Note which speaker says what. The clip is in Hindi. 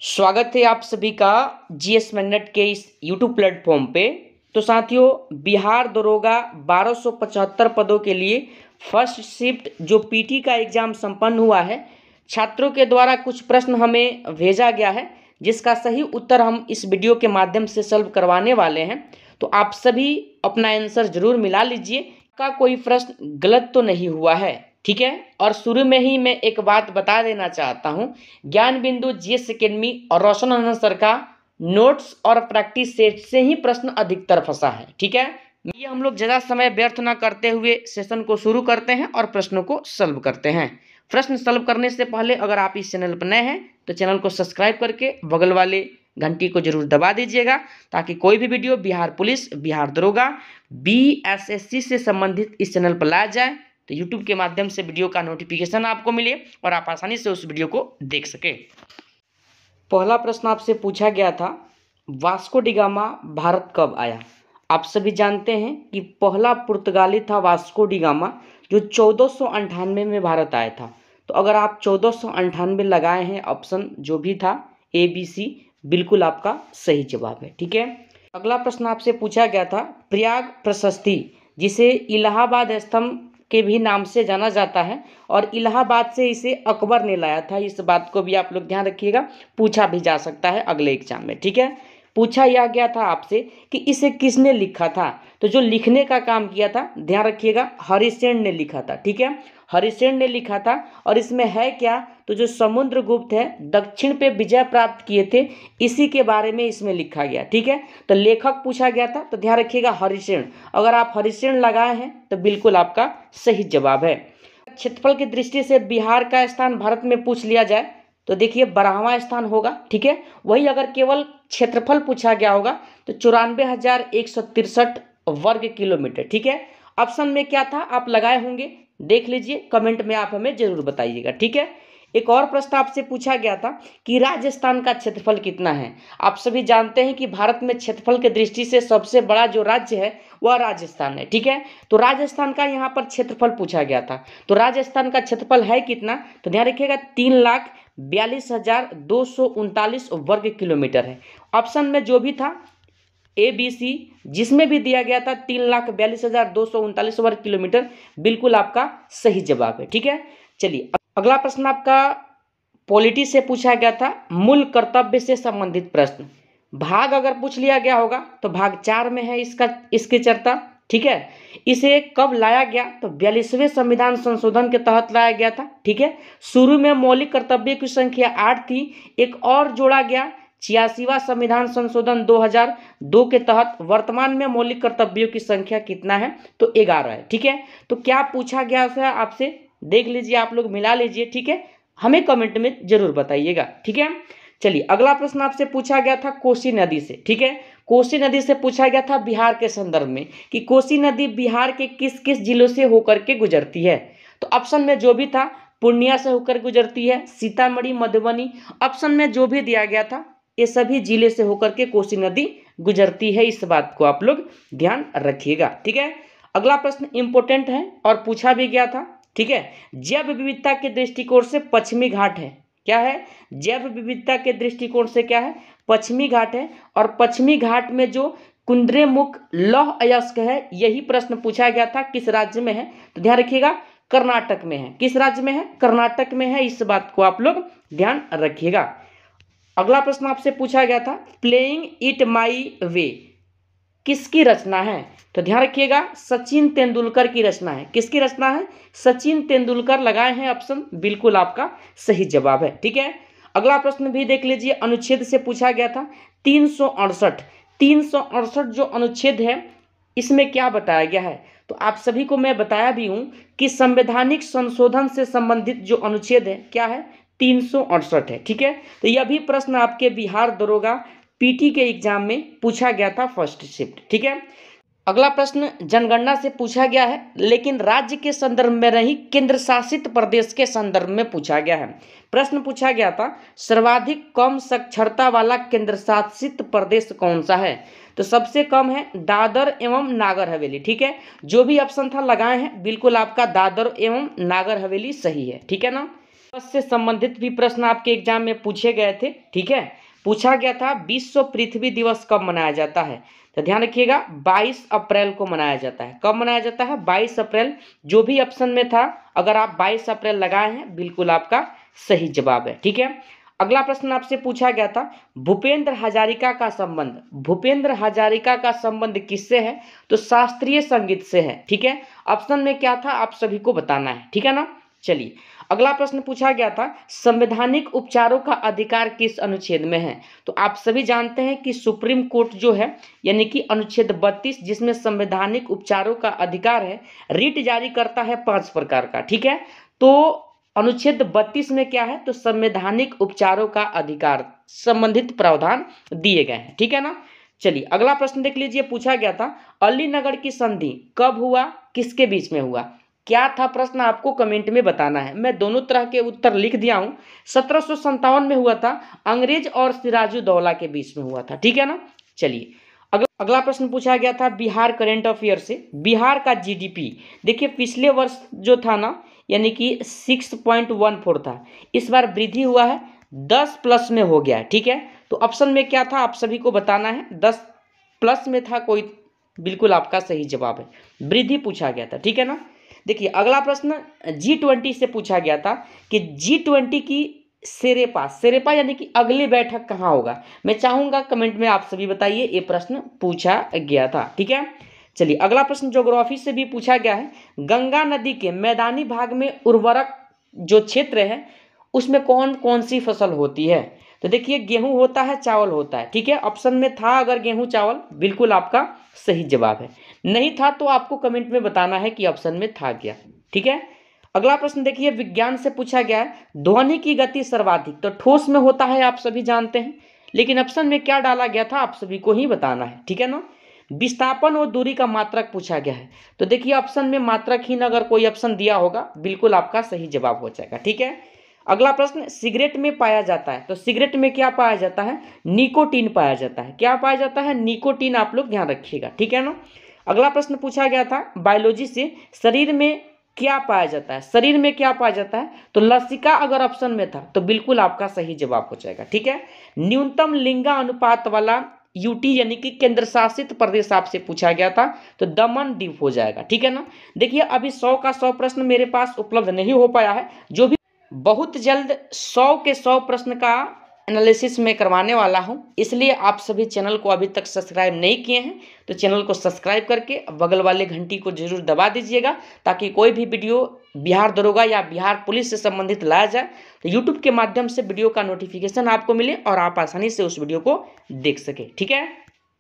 Speaker 1: स्वागत है आप सभी का जीएस मैग्नेट के इस यूट्यूब प्लेटफॉर्म पे। तो साथियों, बिहार दरोगा 1275 पदों के लिए फर्स्ट शिफ्ट जो पीटी का एग्ज़ाम संपन्न हुआ है, छात्रों के द्वारा कुछ प्रश्न हमें भेजा गया है जिसका सही उत्तर हम इस वीडियो के माध्यम से सॉल्व करवाने वाले हैं। तो आप सभी अपना आंसर जरूर मिला लीजिए, का कोई प्रश्न गलत तो नहीं हुआ है, ठीक है। और शुरू में ही मैं एक बात बता देना चाहता हूं, ज्ञान बिंदु जीएस एकेडमी और रोशन आनंद सर का नोट्स और प्रैक्टिस सेट से ही प्रश्न अधिकतर फंसा है, ठीक है। ये हम लोग ज़्यादा समय व्यर्थ न करते हुए सेशन को शुरू करते हैं और प्रश्नों को सॉल्व करते हैं। प्रश्न सॉल्व करने से पहले अगर आप इस चैनल पर नए हैं तो चैनल को सब्सक्राइब करके बगल वाले घंटी को जरूर दबा दीजिएगा, ताकि कोई भी वीडियो बिहार पुलिस, बिहार दरोगा, बीएसएससी से संबंधित इस चैनल पर लाया जाए तो यूट्यूब के माध्यम से वीडियो का नोटिफिकेशन आपको मिले और आप आसानी से उस वीडियो को देख सके। पहला प्रश्न आपसे पूछा गया था, वास्को डी गामा भारत कब आया। आप सभी जानते हैं कि पहला पुर्तगाली था वास्को डी गामा, जो 1498 में भारत आया था। तो अगर आप 1498 लगाए हैं, ऑप्शन जो भी था ए बी सी, बिल्कुल आपका सही जवाब है, ठीक है। अगला प्रश्न आपसे पूछा गया था, प्रयाग प्रशस्ति जिसे इलाहाबाद स्तंभ के भी नाम से जाना जाता है और इलाहाबाद से इसे अकबर ने लाया था, इस बात को भी आप लोग ध्यान रखिएगा, पूछा भी जा सकता है अगले एग्जाम में, ठीक है। पूछा यह गया था आपसे कि इसे किसने लिखा था। तो जो लिखने का काम किया था, ध्यान रखिएगा, हरिसेन ने लिखा था, ठीक है, हरिसेन ने लिखा था। और इसमें है क्या, तो जो समुद्रगुप्त है दक्षिण पे विजय प्राप्त किए थे, इसी के बारे में इसमें लिखा गया, ठीक है। तो लेखक पूछा गया था, तो ध्यान रखिएगा हरिसेन। अगर आप हरिसेन लगाए हैं तो बिल्कुल आपका सही जवाब है। क्षेत्रफल की दृष्टि से बिहार का स्थान भारत में पूछ लिया जाए तो देखिए 12वां स्थान होगा, ठीक है। वही अगर केवल क्षेत्रफल पूछा गया होगा तो 94,163 वर्ग किलोमीटर, ठीक है। ऑप्शन में क्या था आप लगाए होंगे, देख लीजिए, कमेंट में आप हमें जरूर बताइएगा, ठीक है। एक और प्रश्न आपसे पूछा गया था कि राजस्थान का क्षेत्रफल कितना है। आप सभी जानते हैं कि भारत में क्षेत्रफल की दृष्टि से सबसे बड़ा जो राज्य है वह राजस्थान है, ठीक है। तो राजस्थान का यहाँ पर क्षेत्रफल पूछा गया था। तो राजस्थान का क्षेत्रफल है कितना, तो ध्यान रखिएगा 3,42,239 वर्ग किलोमीटर है। ऑप्शन में जो भी था ए बी सी, जिसमें भी दिया गया था 3,42,239 वर्ग किलोमीटर, बिल्कुल आपका सही जवाब है, ठीक है। चलिए अगला प्रश्न आपका पॉलिटी से पूछा गया था, मूल कर्तव्य से संबंधित प्रश्न। भाग अगर पूछ लिया गया होगा तो भाग 4 में है इसकी चर्चा, ठीक है। इसे कब लाया गया, तो 42वें संविधान संशोधन के तहत लाया गया था, ठीक है। शुरू में मौलिक कर्तव्य की संख्या 8 थी, एक और जोड़ा गया 86वां संविधान संशोधन 2002 के तहत। वर्तमान में मौलिक कर्तव्यों की संख्या कितना है, तो 11 है, ठीक है। तो क्या पूछा गया है आपसे, देख लीजिए, आप लोग मिला लीजिए, ठीक है, हमें कमेंट में जरूर बताइएगा, ठीक है। चलिए अगला प्रश्न आपसे पूछा गया था कोसी नदी से, ठीक है। कोसी नदी से पूछा गया था बिहार के संदर्भ में कि कोसी नदी बिहार के किस किस जिलों से होकर के गुजरती है। तो ऑप्शन में जो भी था पूर्णिया से होकर गुजरती है, सीतामढ़ी, मधुबनी, ऑप्शन में जो भी दिया गया था ये सभी जिले से होकर के कोसी नदी गुजरती है, इस बात को आप लोग ध्यान रखिएगा, ठीक है। अगला प्रश्न इंपॉर्टेंट है और पूछा भी गया था, ठीक है। जैव विविधता के दृष्टिकोण से पश्चिमी घाट है, क्या है, जैव विविधता के दृष्टिकोण से क्या है, पश्चिमी घाट है। और पश्चिमी घाट में जो कुद्रेमुख लौह अयस्क है, यही प्रश्न पूछा गया था, किस राज्य में है, तो ध्यान रखिएगा कर्नाटक में है। किस राज्य में है, कर्नाटक में है, इस बात को आप लोग ध्यान रखिएगा। अगला प्रश्न आपसे पूछा गया था, प्लेइंग इट माई वे किसकी रचना है, तो ध्यान रखिएगा सचिन तेंदुलकर की रचना है। किसकी रचना है, सचिन तेंदुलकर लगाए हैं ऑप्शन, बिल्कुल आपका सही जवाब है, ठीक है। अगला प्रश्न भी देख लीजिए, अनुच्छेद से पूछा गया था 368 जो अनुच्छेद है इसमें क्या बताया गया है। तो आप सभी को मैं बताया भी हूं कि संवैधानिक संशोधन से संबंधित जो अनुच्छेद है क्या है, 368 है, ठीक है। तो यह भी प्रश्न आपके बिहार दरोगा पीटी के एग्जाम में पूछा गया था फर्स्ट शिफ्ट, ठीक है। अगला प्रश्न जनगणना से पूछा गया है, लेकिन राज्य के संदर्भ में नहीं, केंद्र शासित प्रदेश के संदर्भ में पूछा गया है। प्रश्न पूछा गया था, सर्वाधिक कम साक्षरता वाला केंद्र शासित प्रदेश कौन सा है। तो सबसे कम है दादर एवं नागर हवेली, ठीक है। जो भी ऑप्शन था लगाए हैं, बिल्कुल आपका दादर एवं नागर हवेली सही है, ठीक है ना। से संबंधित भी प्रश्न आपके एग्जाम में पूछे गए थे। ठीक है, पूछा गया था विश्व पृथ्वी दिवस कब मनाया जाता है, तो ध्यान रखिएगा 22 अप्रैल को मनाया जाता है। कब मनाया जाता है? 22 अप्रैल। जो भी ऑप्शन में था, अगर आप 22 अप्रैल लगाए हैं, बिल्कुल आपका सही जवाब है। ठीक है, अगला प्रश्न आपसे पूछा गया था भूपेंद्र हजारिका का संबंध, भूपेंद्र हजारिका का संबंध किससे है? तो शास्त्रीय संगीत से है। ठीक है, ऑप्शन में क्या था आप सभी को बताना है। ठीक है ना। चलिए, अगला प्रश्न पूछा गया था संवैधानिक उपचारों का अधिकार किस अनुच्छेद में है? तो आप सभी जानते हैं कि सुप्रीम कोर्ट जो है, यानी कि अनुच्छेद 32, जिसमें संवैधानिक उपचारों का अधिकार है, रिट जारी करता है 5 प्रकार का। ठीक है, तो अनुच्छेद 32 में क्या है? तो संवैधानिक उपचारों का अधिकार संबंधित प्रावधान दिए गए हैं। ठीक है ना। चलिए, अगला प्रश्न देख लीजिए। पूछा गया था अलीनगर की संधि कब हुआ, किसके बीच में हुआ? क्या था प्रश्न, आपको कमेंट में बताना है। मैं दोनों तरह के उत्तर लिख दिया हूं। 1757 में हुआ था, अंग्रेज और सिराजुद्दौला के बीच में हुआ था। ठीक है ना। चलिए, अगला प्रश्न पूछा गया था बिहार करंट अफेयर से, बिहार का जीडीपी देखिए पिछले वर्ष जो था ना, यानी कि 6.14 था, इस बार वृद्धि हुआ है 10 प्लस में हो गया है। ठीक है, तो ऑप्शन में क्या था आप सभी को बताना है। 10 प्लस में था कोई, बिल्कुल आपका सही जवाब है, वृद्धि पूछा गया था। ठीक है ना। देखिए, अगला प्रश्न G20 से पूछा गया था कि G20 की सेरेपा यानी कि अगली बैठक कहाँ होगा? मैं चाहूंगा कमेंट में आप सभी बताइए, ये प्रश्न पूछा गया था। ठीक है, चलिए, अगला प्रश्न ज्योग्राफी से भी पूछा गया है गंगा नदी के मैदानी भाग में उर्वरक जो क्षेत्र है, उसमें कौन कौन सी फसल होती है? तो देखिए, गेहूं होता है, चावल होता है। ठीक है, ऑप्शन में था अगर गेहूं चावल, बिल्कुल आपका सही जवाब है। नहीं था तो आपको कमेंट में बताना है कि ऑप्शन में था क्या। ठीक है, अगला प्रश्न देखिए विज्ञान से पूछा गया है ध्वनि की गति सर्वाधिक तो ठोस में होता है, आप सभी जानते हैं, लेकिन ऑप्शन में क्या डाला गया था आप सभी को ही बताना है। ठीक है ना। विस्थापन और दूरी का मात्रक पूछा गया है, तो देखिए ऑप्शन में मात्रकहीन अगर कोई ऑप्शन दिया होगा, बिल्कुल आपका सही जवाब हो जाएगा। ठीक है, अगला प्रश्न सिगरेट में पाया जाता है, तो सिगरेट में क्या पाया जाता है? निकोटीन पाया जाता है। क्या पाया जाता है? निकोटीन, आप लोग ध्यान रखिएगा। ठीक है ना। अगला प्रश्न पूछा गया था बायोलॉजी से शरीर में क्या पाया जाता है, शरीर में क्या पाया जाता है? तो लसिका अगर ऑप्शन में था तो बिल्कुल आपका सही जवाब हो जाएगा। ठीक है, न्यूनतम लिंगा अनुपात वाला यूटी यानी कि केंद्र शासित प्रदेश आपसे पूछा गया था, तो दमन दीव हो जाएगा। ठीक है ना। देखिए, अभी 100 का 100 प्रश्न मेरे पास उपलब्ध नहीं हो पाया है, जो भी बहुत जल्द 100 के 100 प्रश्न का एनालिसिस में करवाने वाला हूं, इसलिए आप सभी चैनल को अभी तक सब्सक्राइब नहीं किए हैं तो चैनल को सब्सक्राइब करके बगल वाले घंटी को जरूर दबा दीजिएगा, ताकि कोई भी वीडियो बिहार दरोगा या बिहार पुलिस से संबंधित लाया जाए तो यूट्यूब के माध्यम से वीडियो का नोटिफिकेशन आपको मिले और आप आसानी से उस वीडियो को देख सके। ठीक है।